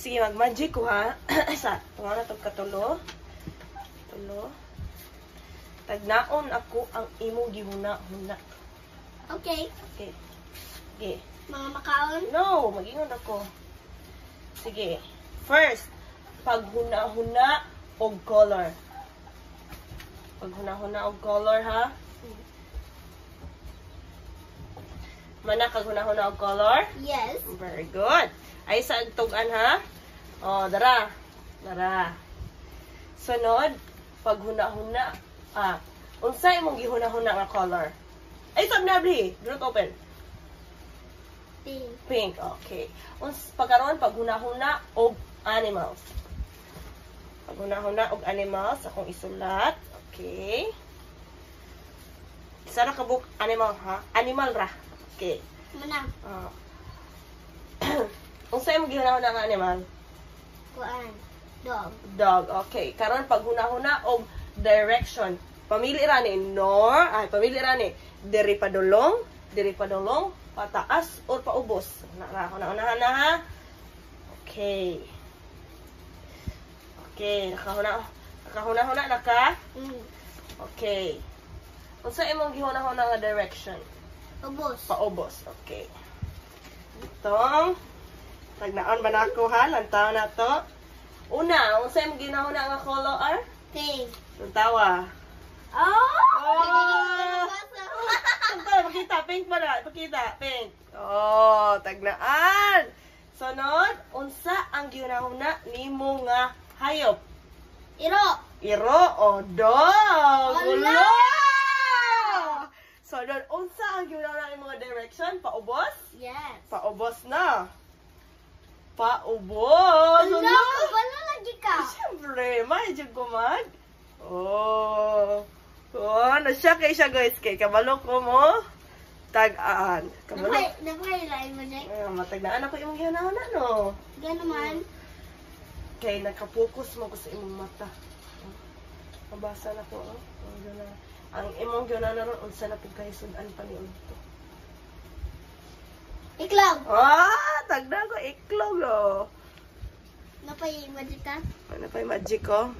Sige, mag-magic ko ha. Isa, tunga na itong katulo. Tulo. Tagnaon ako ang imong gihuna-huna. Okay. Okay. Sige. Mga makaon? No, mag-ingon ako. Sige. First, paghuna-huna og color. Paghuna-huna og color ha. Mana kaghuna-huna og color? Yes. Very good. Ay sa tugan ha. Oh, dara. Dara. Sunod, paghuna-huna. Unsa imong gihuna-huna nga color? Ay sab na bri. Do not open. Pink. Pink. Okay. Pagkaroon paghuna-huna og animals. Paghuna-huna og animals akong isulat. Okay. Isa ra ka book animal ha. Animal ra. Okay. Mana? Unsa imong gihuna-huna nga animal? Kuan. Dog. Dog. Okay. Karon paghuna-huna og direction. Pamili ra ni pamili ra ni diri padulong, pataas or paubos. Unahan na ha. Okay. Okay, nakahuna-huna na ka? Okay. Unsa imong gihuna-huna nga direction? Ubos. Paubos. Okay. Itong tagnaon ba na ako ha? Lantaw na to. Una, unsa imong ginahuna nga color? Pink. Lantawa. Oh! Lantawa, pakita. Pink ba na? Pakita. Pink. Oh, tagnaan. Sunod, unsa ang ginahuna nimo nga hayop? Iro. Iro o dog. Wala! So, doon, unsa ang ginahuna nimo nga direction? Paubos? Yes. Paubos na. Paubos. Wala, wala lagi ka. Siyempre, may dyan kumag. Oh. Oh, nasya kay siya guys. Kay kabalo ko mo. Tag-aan. Kabalo. Napakailain mo, Jack. Matagnaan ako imong ginahuna, no? Gano'n man. Kay nakapokus mo ko sa imong mata. Mabasa na ko, oh. Ang imong ginahuna ron, unsa na pagkaisudan pa ni Unto. Iklog. Tagna ko iklog, oh. Napay magic ka? Ano pa yung magic ko?